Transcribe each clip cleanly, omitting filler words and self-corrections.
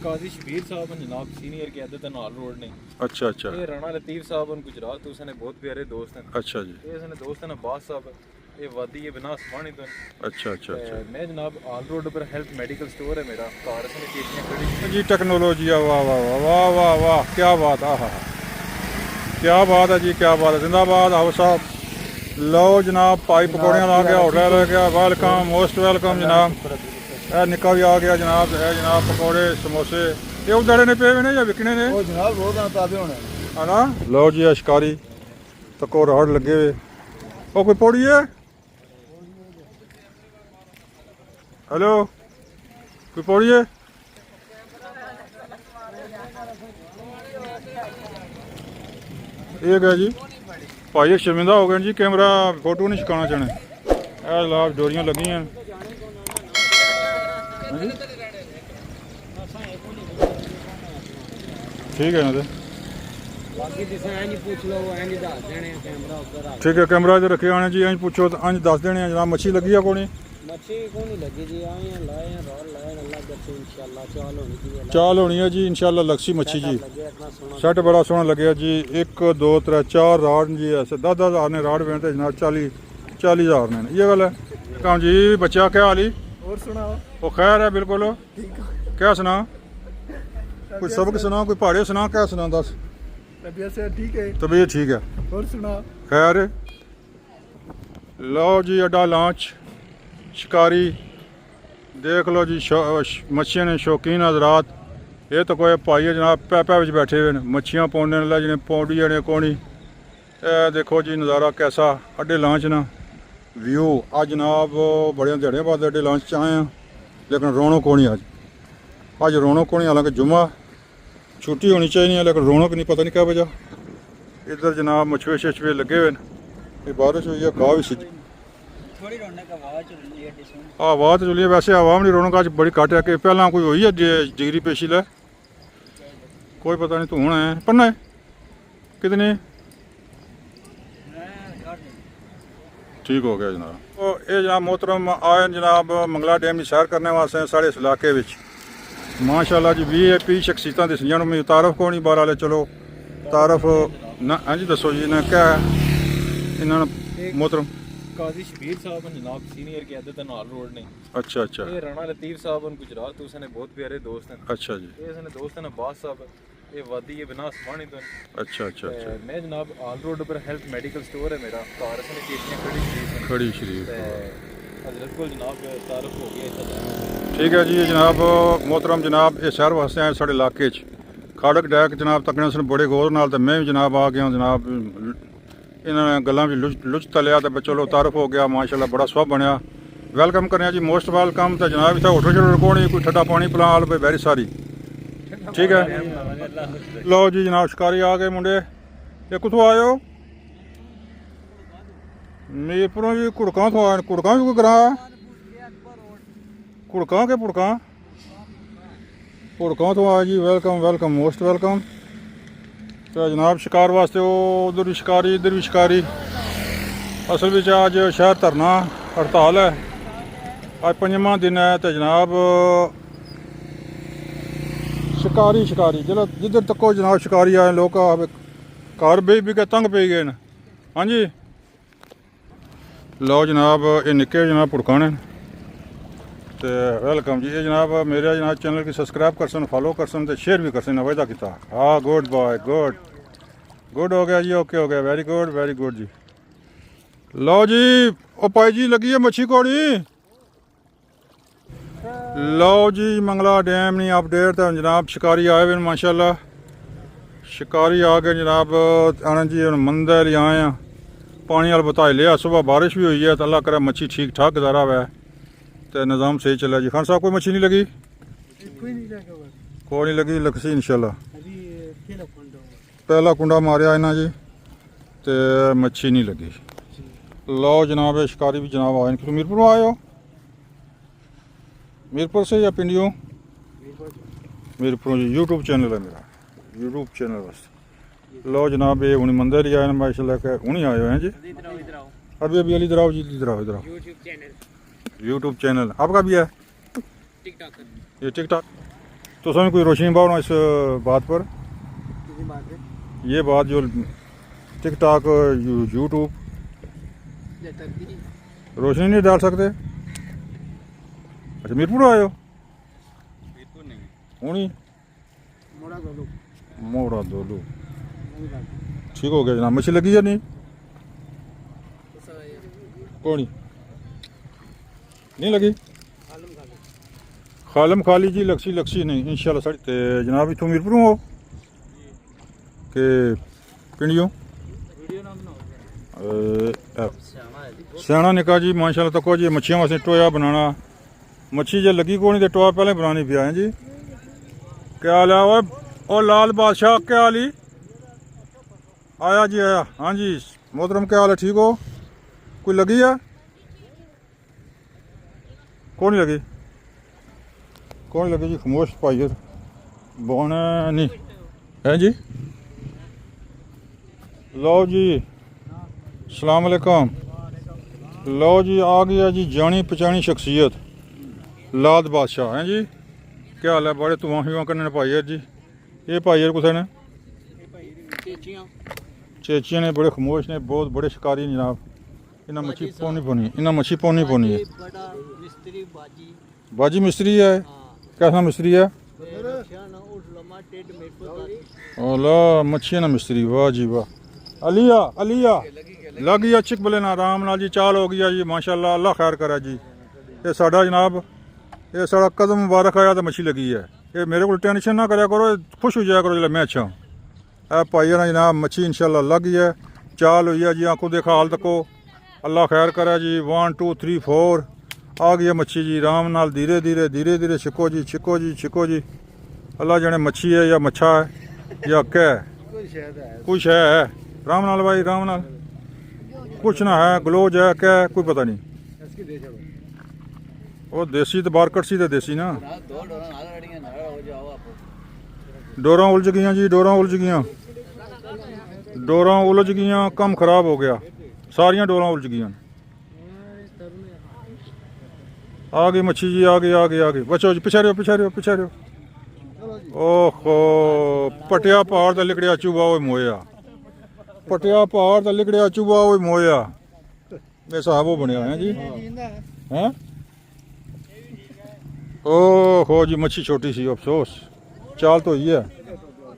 काजी शबीर साहब जनाब सीनियर क़यादत नाल रोड ने। अच्छा अच्छा ये राणा लतीफ़ साहब गुजरात तो उसने बहुत प्यारे दोस्त हैं। अच्छा जी ये उसने दोस्त हैं अब्बास साहब, ये वादी ये बिना आसमानी तो अच्छा अच्छा अच्छा मैं जनाब ऑल रोड पर हेल्थ मेडिकल स्टोर है मेरा कार से शीशियाँ खड़ी। जी टेक्नोलॉजी वाह वाह वाह वाह वाह वाह क्या बात आहा क्या बात है जी क्या बात है जिंदाबाद हाउस साहब। लो जनाब पाई पकौड़ियाँ ला गया होटल आ गया वेलकम मोस्ट वेलकम जनाब। ਇਹ ਨਿੱਕਾ ਵੀ ਆ ਗਿਆ ਜਨਾਬ ਇਹ ਜਨਾਬ ਪਕੌੜੇ ਸਮੋਸੇ ਇਹ ਉਦਾੜੇ ਨੇ ਪਏ ਨੇ ਜਾਂ ਵਿਕਣੇ ਨੇ ਉਹ ਜਨਾਬ ਰੋਜ਼ਾਨਾ ਤਾਜ਼ੇ ਹੋਣੇ ਹਨਾ। ਲਓ ਜੀ ਆ ਸ਼ਿਕਾਰੀ ਤੱਕੋ ਰਾੜ ਲੱਗੇ ਵੇ ਉਹ ਕੋਈ ਪੌੜੀ ਹੈ ਹੈਲੋ ਕੋਈ ਪੌੜੀ ਹੈ ਇਹ ਗਿਆ ਜੀ ਭਾਈ ਸ਼ਰਮਿੰਦਾ ਹੋ ਗਏ ਜੀ ਕੈਮਰਾ ਫੋਟੋ ਨਹੀਂ ਛਕਾਉਣਾ ਚਾਹਣੇ ਇਹ ਲਾਭ ਡੋਰੀਆਂ ਲੱਗੀਆਂ ठीक है ना तो ठीक है कैमरा इधर रखे आने जी अंज पूछो तो अंज दस देने जनाब मच्छी लगी है कोनी चाल होनी है जी इंशाल्लाह लक्सी मच्छी जी सेट बड़ा सोहना लगे जी 1 2 3 4 राड़ जी ऐसे 10,000 ने राड़ बेचते जनाब 40,000 ने ये गल है काम जी बच्चा क्या हाल ही और सुनाओ वो खैर है बिल्कुल क्या सुना कोई सबक सुना कोई पहाड़े सुना क्या सुना दस तबीयत से ठीक है तबीयत ठीक है और सुना खैर लो जी अड्डा लॉन्च शिकारी देख लो जी मच्छियां ने शौकीन हजरात ये तो कोई भाई है जनाब पैपा में बैठे हुए हैं मच्छियां पौने वाले जिन्हें पौंडी ने कोनी देखो जी नज़ारा कैसा अड्डे लॉन्च ना व्यू आज जनाब बड़े दिहाड़े बाद अड्डे लॉन्च च आए हैं लेकिन रौनक होनी अज रौनक होनी हालांकि जुम्मा छुट्टी होनी चाहिए है लेकिन रौनक नहीं पता नहीं क्या वजह इधर जनाब मछुए शछुए लगे हुए हैं बारिश हुई है घाह भी सीधी हवा तो चली वैसे हवा भी नहीं रौनक अच बड़ी घट है कि पहला कोई हुई है डिग्री पेशी लै कोई पता नहीं तू होना है पढ़ना है कितने ठीक हो गया जनाब तो ये जनाब मोहतरम आए जनाब मंगला डैम की सैर करने वास्ते साढ़े इस इलाके में माशाल्लाह जी VIP शख्सियतां दिसदियां ने मैं तारफ को नहीं बाहर वाले चलो तारफ ना हाँ जी दसो जी ने क्या है इन्होंने मोहतरम काजी शबीर साहब जनाब सीनियर क़यादत नाल रोड ने। अच्छा अच्छा ये राणा लतीफ़ साहब गुजरात तो उसने बहुत प्यारे दोस्त हैं। अच्छा जी ये उसने दोस्त हैं अब्बास साहब, ये वादी ये बिना आसमानी तो अच्छा अच्छा अच्छा मैं जनाब ऑल रोड पर हेल्थ मेडिकल स्टोर है मेरा कार से शीशियाँ खड़ी शरीफ हजरत को जनाब तारफ हो गया ठीक है जी जनाब मोहतरम जनाब ये शहर वास्ते आए साढ़े इलाके खाड़क डैक जनाब तकने उस बड़े गौर नाल तो मैं भी जनाब आ गया जनाब इन्होंने गल्लां भी लुच तलिया तो चलो तारफ हो गया माशाल्लाह बड़ा स्वाब बनया वेलकम करने जी मोस्ट वेलकम तो जनाब इतना होटल शोटल कोनी कोई ठंडा पानी पिला आल पे वेरी सारी ठीक है। लो जी जनाब शिकारी आ गए मुंडे ये कुत्थों आए हो मीरपुरों जी कुड़कां तो आए कुड़कां भी कोई ग्रां कुड़कां के पुड़कां तो आए जी वेलकम वेलकम मोस्ट वेलकम तो जनाब शिकार वास्ते वो उधर भी शिकारी इधर भी शिकारी असल में अज शहर धरना हड़ताल है अज 5वां दिन है तो जनाब शिकारी शिकारी जिला जिधर तको जनाब शिकारी आए लोग घर भी के तंग पे गए हाँ जी। लो जनाब ये निक्के जनाब पुड़का ने तो वेलकम जी ये जनाब मेरे जनाब चैनल की सब्सक्राइब कर सन फॉलो कर सन तो शेयर भी कर सन वायदा किया हाँ गुड बॉय गुड हो गया जी ओके हो गया वेरी गुड जी। लो जी ओ पाई जी लगी है मच्छी कौड़ी लो जी मंगला डैम नहीं अपडेट तो जनाब शिकारी आए हुए माशाल्लाह शिकारी आ गए जनाब आनंद जी मंदिर ले आए हैं पानी वाल बताए लिया सुबह बारिश भी हुई है तो अल्लाह करे मच्छी ठीक ठाक गुजारा हुआ है तो निज़ाम सही चला जी। खान साहब कोई मच्छी नहीं लगी कोई नहीं लगी लकसी इंशाल्लाह पहला कुंडा मारिया इन्हें जी तो मच्छी नहीं लगी। लो जनाब शिकारी भी जनाब आए तुम मीरपुर आए हो मीरपुर से या पिंडियों मीरपुर जी यूट्यूब चैनल है मेरा यूट्यूब चैनल वास्ते। लो जनाब ये हूँ मंदिर ही आए माशाल्लाह के हूँ आए हुए हैं जी अभी इधर आओ जी इधर आओ यूट्यूब चैनल आपका भी है ये टिकटॉक तो समय कोई रोशनी बाव इस बात पर, किसी बात पे ये बात जो टिकटॉक यूट्यूब रोशनी नहीं डाल सकते। अच्छा मीरपुर आए हो? मीरपुर नहीं, होनी मोड़ा गोलू मोड़ा दोलू। ठीक हो गया जनाब। मछली लगी या नहीं? कौन नहीं लगी? खालम खाली जी लक्सी लक्सी नहीं इंशाल्लाह साड़ी ते जनाब इतों मीरपुर हो के पिंडियों सियाना निका जी माशाल्लाह तको जी मच्छियां वास्ते टोया बनाना। मच्छी जे लगी कोनी ते टोया पहले बनानी पिया है जी। क्या हाल है ओ लाल बादशाह, क्या हाल ही? आया जी आया। हाँ जी मोहतरम क्या हाल है, ठीक हो? कोई लगी है? कौन लगी? कौन लगी जी? खामोश भाई बोने नहीं है जी। लो जी सलाम अलैकुम। लो जी आ गया जी जानी पहचानी शख्सियत लाद बादशाह हैं जी। क्या हाल है? बड़े तुआं शुआं करने भाई जी। ये भाई कुछ ने चेचियां ने बड़े खामोश ने, बहुत बड़े शिकारी ने जनाब। इन्हें मच्छी पौनी पौनी, इन्हें मच्छी पौनी पौनी है। बाजी मिस्त्री है? कैसा मिस्त्री है? ओला मच्छी ना मिस्त्री, वाह जी वाह। अलिया अलिया लग गया चिक बले ना आराम नाल जी। चाल हो गया जी माशाल्लाह, अल्लाह खैर करे जी। ये साडा जनाब ये साड़ा कदम मुबारक आया तो मच्छी लगी है। ये मेरे को टेंशन ना कराया करो, खुश हो जाया करो जब मैं अच्छा हूँ। ए भाई ना जनाब मच्छी इंशाल्लाह लग गई है। चाल हुई है जी, आंखों देखा हाल तको, अल्लाह खैर करे जी। 1 2 3 4 आ गई है मच्छी जी। राम नाल धीरे धीरे धीरे धीरे छिको जी छिको जी छिको जी। अल्लाह जाने मच्छी है या मच्छा है या क्या है, कुछ है। राम नाल भाई राम नाल, कुछ ना है ग्लोज है क्या है, कोई पता नहीं। वो देसी तो बारकट सी तो देसी ना। डोरा उलझ गई जी, डोरा उलझ गई, डोरा उलझ गई, कम खराब हो गया, सारियां डोरा उलझ गई। आ गई मच्छी जी, आ गई आ गई आ गई। बचो जी, पिछा रहो पिछा रहो पिछा रहो। ओहो पटिया पहाड़ का लिकड़िया चूबा वो मोया, पटिया पहाड़ का लिकड़िया चूबा वो मोया। ये साहब वो बनया है जी हैं। ओहो जी मच्छी छोटी सी, अफसोस चाल तो ही है।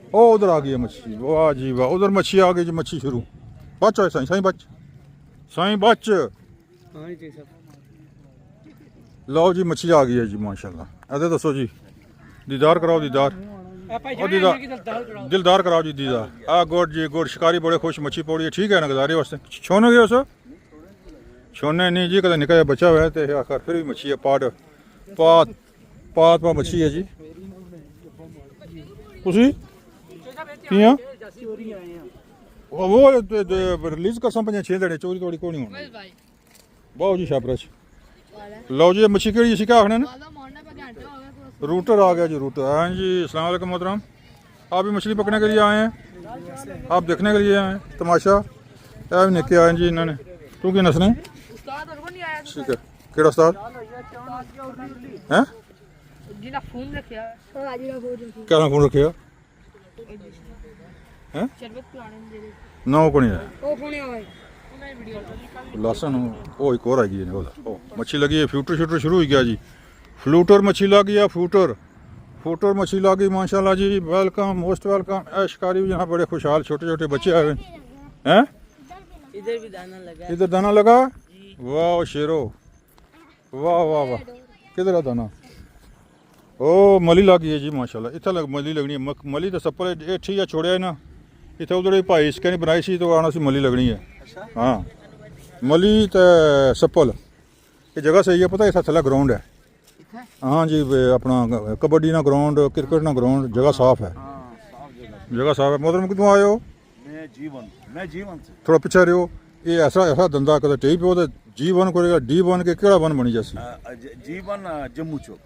ओ उधर आ गई है मच्छी, वाह जी वाह। उधर मच्छी आ गई जी, मच्छी शुरू। बच है साईं, साईं बच, साईं बच। लो जी मच्छी आ गई है जी माशाल्लाह। अरे दसो जी, दीदार कराओ दीदार, ओ दीदार दिलदार कराओ जी दीदार। आ गुड जी गुड। शिकारी बड़े खुश, मच्छी पौड़ी है, ठीक है ना गजारे वास्ते। छोने गए उस छोने नहीं जी, कदे निका बच्चा हुआ है तो आखिर फिर भी मच्छी है। पाट पात पात पा मच्छी है जी। उसी किया वो रिलीज कर सम 6 दिन चोरी थोड़ी कोनी होनी। बहुत जी शाबश। लो जी मच्छी केड़ी इसी क्या आखने ना, रूटर आ गया जी रूटर। हाँ जी अस्सलाम वालेकुम मोहतरम। आप भी मछली पकड़ने के लिए आए हैं? आप देखने के लिए आए हैं तमाशा? क्या भी निके आए जी इन्होंने। तू की नसने ठीक है। केड़ा उस्ताद हैं? क्या फोन रखिया हैं? ना वो कोनी है लासन वो एक और आ गई है। ओ मच्छी लगी है, फ्लूटर शूटर शुरू हो गया जी। फ्लूटर मच्छी लग गई है, फ्लूटर फ्लूटर मच्छी लग गई माशाल्लाह जी। Welcome most welcome. शिकारी भी यहाँ बड़े खुशहाल, छोटे छोटे बच्चे आए हैं। इधर भी दाना लगा, इधर दाना लगा, वाह शेरो, वाह वाह वाह। किधर है दाना? ओ मली लग गई है जी माशाल्लाह। इतना लग मली लगनी है। मली तो सप्पल ठीक है छोड़िया ना, इतना उधर भाई इसके नहीं बनाई सी तो आना सी मली लगनी है। हाँ मली तो सप्पल ये जगह सही है, पता है इतना थला ग्राउंड है। हाँ जी अपना कबड्डी ना ग्राउंड, क्रिकेट ना ग्राउंड, जगह साफ है, जगह साफ है। मोहतरम कितों आए हो? मैं जीवन से थोड़ा पीछे रहो। ये ऐसा ऐसा धंधा कदे टी पे तो G1 करेगा, D1 के केड़ा वन बनी जैसी? जीवन जम्मू चौक।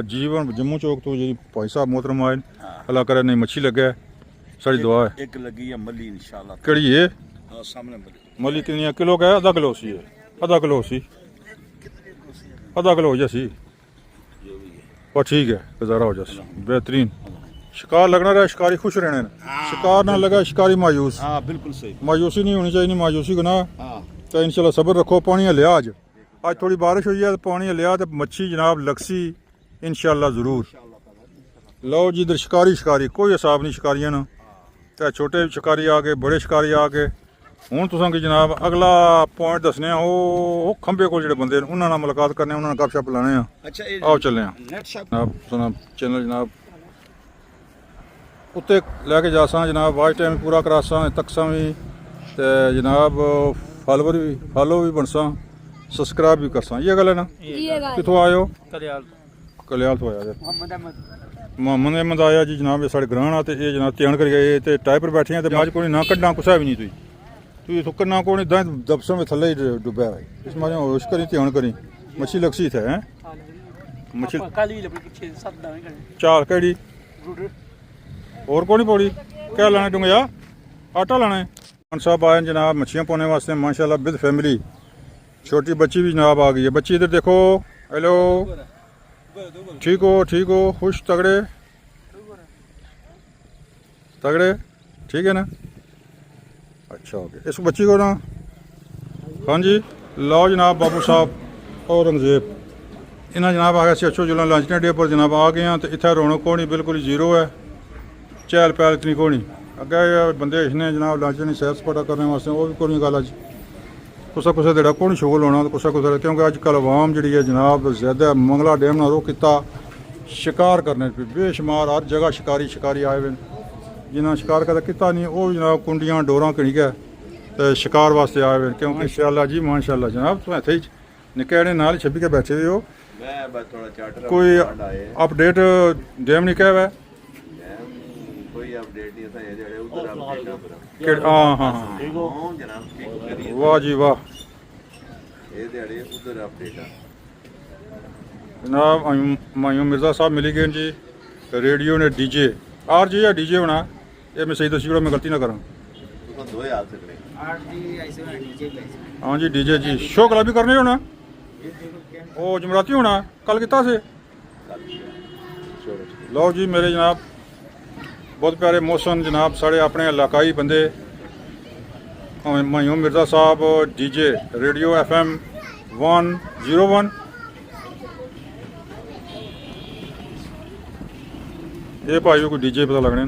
जीवन जम्मू चौक तो जी भाई साहब मोहतरम आए, अल्लाह करे नहीं मच्छी लगे, सारी दुआ है। एक लगी है मली इंशाल्लाह। केड़ी है? सामने मली कितनी किलो का है? आधा किलो सी है, आधा किलो सी, आधा किलो जैसी पर ठीक है गुजारा हो जाए बेहतरीन शिकार लगना रहा शिकारी खुश रहने न। शिकार ना लगा शिकारी मायूस हाँ बिल्कुल सही मायूसी नहीं होनी चाहिए मायूसी गुनाह हाँ तो इंशाल्लाह सब्र रखो पानी लिया आज थोड़ी बारिश हुई है तो पानी लिया तो मच्छी जनाब लक्सी इंशाल्लाह ज़रूर लो जी इधर शिकारी शिकारी कोई हिसाब नहीं शिकारियां ना चाहे छोटे शिकारी आ गए बड़े शिकारी आ गए हूँ तुसां की जनाब अगला पॉइंट दसने वो खंबे को जेह्ड़े बंदे न उन्हां नाल मुलाकात करने उन्हां नाल गपशप लाने आ अच्छा आओ चलने आ नेट शॉप जनाब सुना चैनल जनाब उत्ते लैके जासां जनाब वाच टाइम पूरा करासां तकसां भी ते जनाब फॉलो भी बनसां सब्सक्राइब भी करसां ये गल है ना कित्थों आए हो कल्याल तो आया मोहम्मद अहमद आया जी जनाब ये साढ़े ग्रां आ ते ये जनाब ध्यान करी गए ते टाइप पर बैठे हैं ते मज कोई ना कड्डा कुसा भी नहीं तुई तू करना को नहीं दबसों में थल्ले ही डुबा है इस मारे होश करी ध्यान करी मच्छी लक्सी थे हैं मच्छी चाल केड़ी और को नहीं पौड़ी क्या लाना डूंगा आटा लाना है खान साहब आए जनाब मच्छियाँ पाने वास्ते माशाल्लाह विद फैमिली छोटी बच्ची भी जनाब आ गई है बच्ची इधर देखो हेलो ठीक हो खुश तगड़े ठीक है ना अच्छा ओके इस बच्ची को ना हाँ जी लाओ जनाब बाबू साहब औरंगजेब इन्हें जनाब आ गया सी अच्छो जुला लंच डे पर जनाब आ गए हैं तो इतना रौनक होनी बिल्कुल ही जीरो है चहल पहल इतनी कोनी अगे बंदे इसने जनाब लंच नहीं सैर सपाटा करने वास्ते वो भी कोई गल अज कुसा कुसा देड़ा कौन शोल होना तो कुसा कुसा क्योंकि अजकल आवाम जी है जनाब ज्यादा मंगला डैम ना रुख किता शिकार करने बेशुमार हर जगह शिकारी आए हुए जिन्हें शिकार कदा किता नहीं वो जनाब कुंडियां डोरां घड़ी गए तो शिकार वास्ते आए हुए क्योंकि इंशाअल्लाह जी माशाअल्लाह जनाब तुम इत्थे निक्के ने नाल छब्बी के बैठे हुए हो कोई अपडेट डैम नहीं कहा हुआ हाँ हाँ वाह जी वाह जनाब मायूं मिर्जा साहब मिली गए जी रेडियो ने डीजे आर जी या डीजे होना ये मैं सही दसी मैं गलती ना करा हाँ जी डीजे जी शो कला भी करने होना वो जमराती होना कल किता से लो जी मेरे जनाब बहुत प्यारे मौसम जनाब साढ़े अपने इलाकाई बंदे मायूं मिर्जा साहब डीजे रेडियो FM 101 ये भाई को डीजे पता लगने